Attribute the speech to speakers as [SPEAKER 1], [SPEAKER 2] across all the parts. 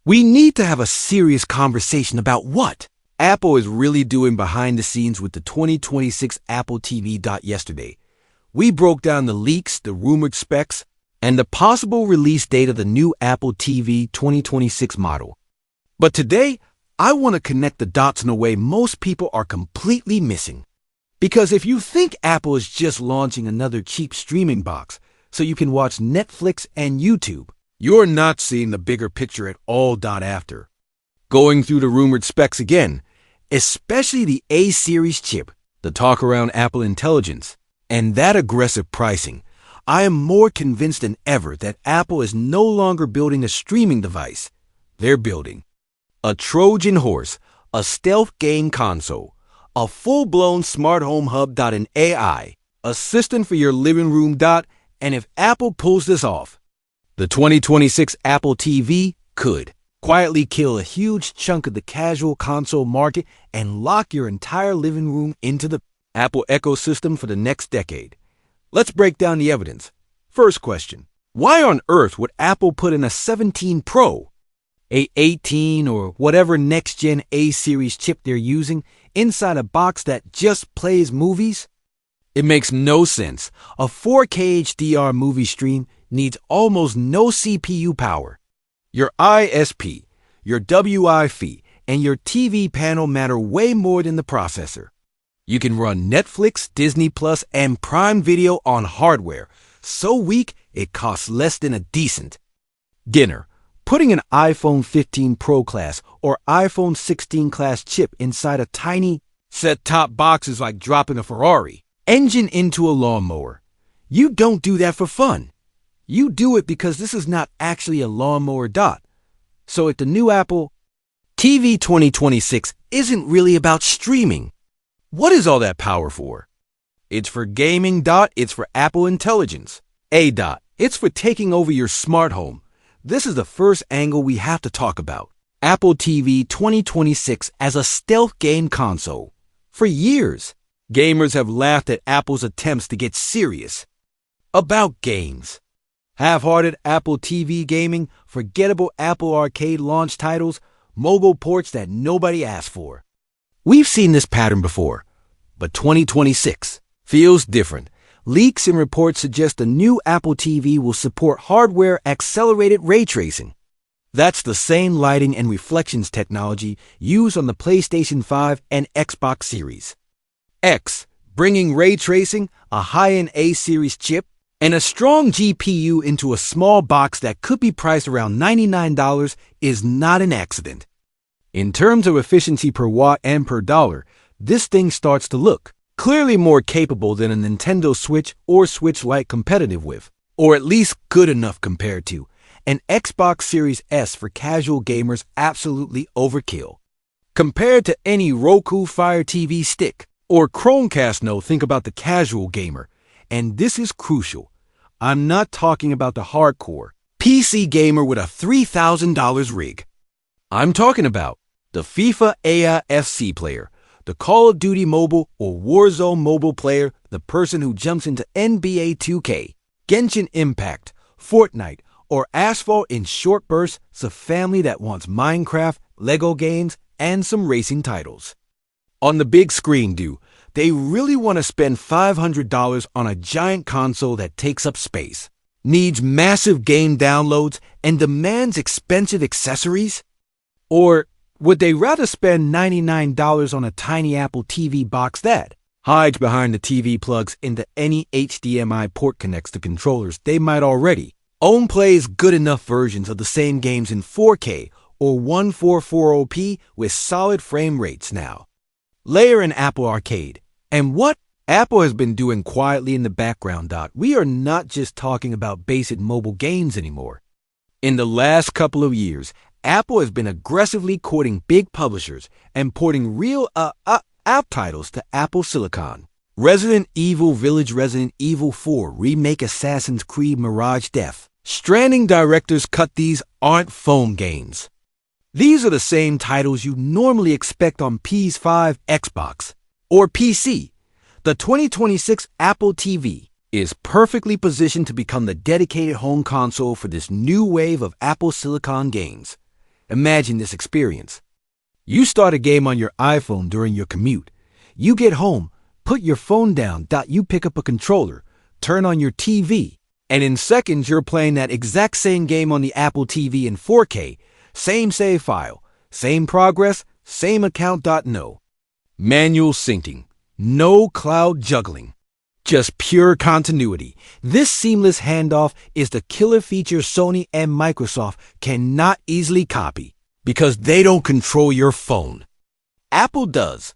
[SPEAKER 1] We need to have a serious conversation about what Apple is really doing behind the scenes with the 2026 Apple TV. Yesterday, we broke down the leaks, the rumored specs, and the possible release date of the new Apple TV 2026 model. But today, I want to connect the dots in a way most people are completely missing. Because if you think Apple is just launching another cheap streaming box so you can watch Netflix and YouTube, you're not seeing the bigger picture at all. After going through the rumored specs again, especially the A-series chip, the talk around Apple Intelligence, and that aggressive pricing, I am more convinced than ever that Apple is no longer building a streaming device. They're building a Trojan horse, a stealth game console, a full-blown smart home hub. An AI assistant for your living room. And if Apple pulls this off, the 2026 Apple TV could quietly kill a huge chunk of the casual console market and lock your entire living room into the Apple ecosystem for the next decade. Let's break down the evidence. First question: why on earth would Apple put in a 17 Pro, A19 or whatever next-gen A-series chip they're using inside a box that just plays movies? It makes no sense. A 4K HDR movie stream needs almost no CPU power. Your ISP, your Wi-Fi, and your TV panel matter way more than the processor. You can run Netflix, Disney Plus, and Prime Video on hardware so weak it costs less than a decent dinner. Putting an iPhone 15 Pro class or iPhone 16 class chip inside a tiny set-top box is like dropping a Ferrari engine into a lawnmower. You don't do that for fun. You do it because this is not actually a lawnmower. So if the new Apple TV 2026 isn't really about streaming, what is all that power for? It's for gaming. It's for Apple Intelligence. It's for taking over your smart home. This is the first angle we have to talk about. Apple TV 2026 as a stealth game console. For years, gamers have laughed at Apple's attempts to get serious about games. Half-hearted Apple TV gaming, forgettable Apple Arcade launch titles, mobile ports that nobody asked for. We've seen this pattern before, but 2026 feels different. Leaks and reports suggest the new Apple TV will support hardware-accelerated ray tracing. That's the same lighting and reflections technology used on the PlayStation 5 and Xbox Series X, bringing ray tracing, a high-end A-series chip, and a strong GPU into a small box that could be priced around $99 is not an accident. In terms of efficiency per watt and per dollar, this thing starts to look clearly more capable than a Nintendo Switch or Switch-like competitive with, or at least good enough compared to, an Xbox Series S for casual gamers. Absolutely overkill. Compared to any Roku Fire TV stick or Chromecast. No, think about the casual gamer. And this is crucial. I'm not talking about the hardcore PC gamer with a $3,000 rig. I'm talking about the FIFA AIFC player, the Call of Duty Mobile or Warzone mobile player, the person who jumps into NBA 2K, Genshin Impact, Fortnite, or Asphalt in short bursts. It's a family that wants Minecraft, Lego games, and some racing titles on the big screen. They really want to spend $500 on a giant console that takes up space, needs massive game downloads, and demands expensive accessories? Or would they rather spend $99 on a tiny Apple TV box that hides behind the TV plugs into any HDMI port, connects to controllers they might already own, plays good enough versions of the same games in 4K or 1440p with solid frame rates now? Layer in Apple Arcade. And what Apple has been doing quietly in the background. We are not just talking about basic mobile games anymore. In the last couple of years, Apple has been aggressively courting big publishers and porting real app titles to Apple Silicon. Resident Evil Village, Resident Evil 4 Remake, Assassin's Creed Mirage, Death Stranding Director's Cut. These aren't phone games. These are the same titles you normally expect on PS5, Xbox, or PC. The 2026 Apple TV is perfectly positioned to become the dedicated home console for this new wave of Apple Silicon games. Imagine this experience. You start a game on your iPhone during your commute. You get home, put your phone down, you pick up a controller, turn on your TV, and in seconds you're playing that exact same game on the Apple TV in 4K, same save file, same progress, same account. No manual syncing, no cloud juggling, just pure continuity. This seamless handoff is the killer feature Sony and Microsoft cannot easily copy because they don't control your phone. Apple does.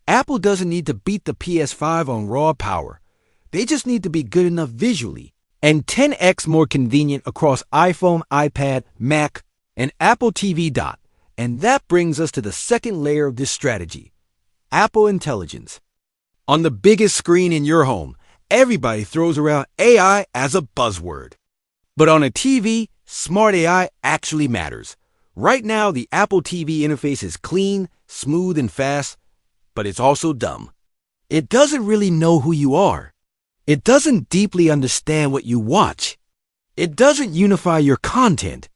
[SPEAKER 1] Apple doesn't need to beat the PS5 on raw power. They just need to be good enough visually and 10x more convenient across iPhone, iPad, Mac, and Apple TV. And that brings us to the second layer of this strategy, Apple Intelligence. On the biggest screen in your home, everybody throws around AI as a buzzword. But on a TV, smart AI actually matters. Right now, the Apple TV interface is clean, smooth, and fast, but it's also dumb. It doesn't really know who you are. It doesn't deeply understand what you watch. It doesn't unify your content.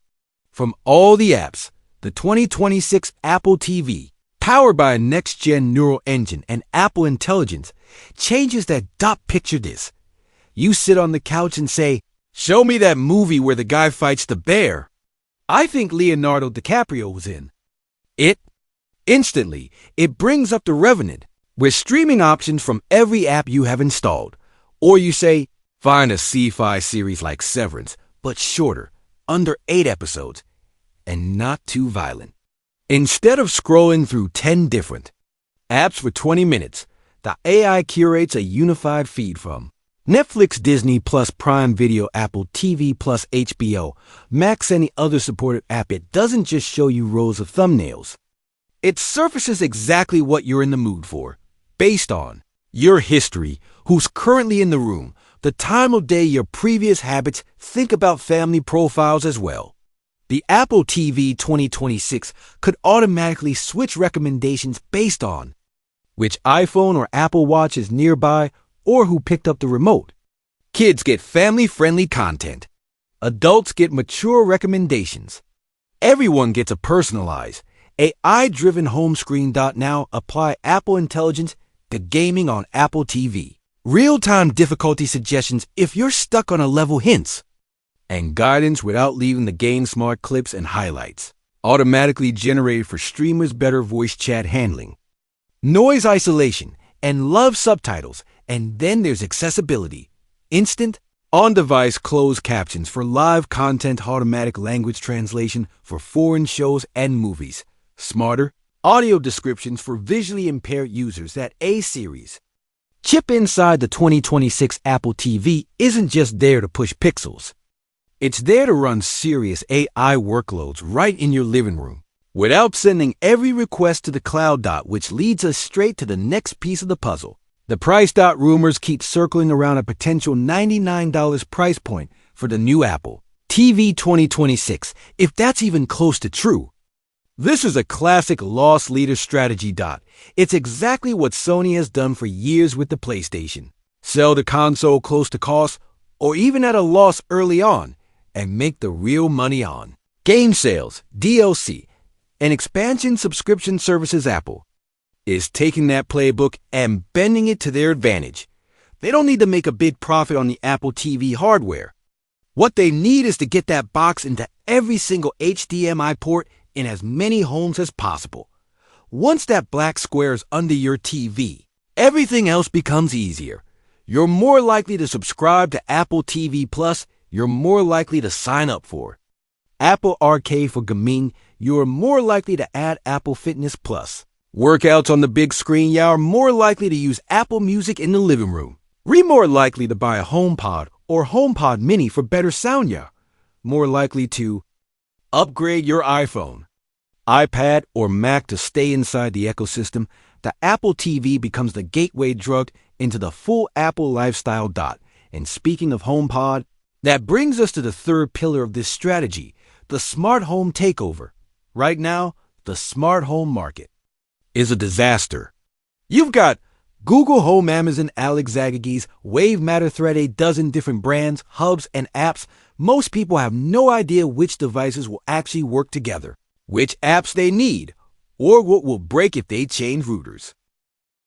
[SPEAKER 1] From all the apps, the 2026 Apple TV, powered by a next-gen neural engine and Apple Intelligence, changes that. Picture this. You sit on the couch and say, "Show me that movie where the guy fights the bear I think Leonardo DiCaprio was in." Instantly, it brings up The Revenant with streaming options from every app you have installed. Or you say, find a sci-fi series like Severance, but shorter, under 8 episodes, and not too violent. Instead of scrolling through 10 different apps for 20 minutes, the AI curates a unified feed from Netflix, Disney+, Prime Video, Apple TV+, HBO, Max, any other supported app. It doesn't just show you rows of thumbnails. It surfaces exactly what you're in the mood for, based on your history, who's currently in the room, the time of day, your previous habits. Think about family profiles as well. The Apple TV 2026 could automatically switch recommendations based on which iPhone or Apple Watch is nearby or who picked up the remote. Kids get family-friendly content. Adults get mature recommendations. Everyone gets a personalized, AI-driven home screen. Now apply Apple Intelligence to gaming on Apple TV. Real-time difficulty suggestions if you're stuck on a level, hints, and guidance without leaving the game. Smart clips and highlights automatically generated for streamers. Better voice chat handling, noise isolation, and love subtitles. And then there's accessibility, instant on-device closed captions for live content, automatic language translation for foreign shows and movies, smarter audio descriptions for visually impaired users. That A-series chip inside the 2026 Apple TV isn't just there to push pixels. It's there to run serious AI workloads right in your living room without sending every request to the cloud. Which leads us straight to the next piece of the puzzle. The price. Rumors keep circling around a potential $99 price point for the new Apple TV 2026, if that's even close to true. This is a classic loss leader strategy. It's exactly what Sony has done for years with the PlayStation. Sell the console close to cost or even at a loss early on and make the real money on game sales, DLC, and expansion subscription services. Apple is taking that playbook and bending it to their advantage. They don't need to make a big profit on the Apple TV hardware. What they need is to get that box into every single HDMI port in as many homes as possible. Once that black square is under your TV, everything else becomes easier. You're more likely to subscribe to Apple TV Plus. You're more likely to sign up for Apple Arcade for gaming. You're more likely to add Apple Fitness Plus. Workouts on the big screen. You're more likely to use Apple Music in the living room. You're more likely to buy a HomePod or HomePod Mini for better sound. You're more likely to upgrade your iPhone, iPad, or Mac to stay inside the ecosystem. The Apple TV becomes the gateway drug into the full Apple lifestyle. And speaking of HomePod, that brings us to the third pillar of this strategy, the smart home takeover. Right now, the smart home market is a disaster. You've got Google Home, Amazon, Alex, Zagagees, Wave, Matter, Thread, a dozen different brands, hubs, and apps. Most people have no idea which devices will actually work together. which apps they need, or what will break if they change routers.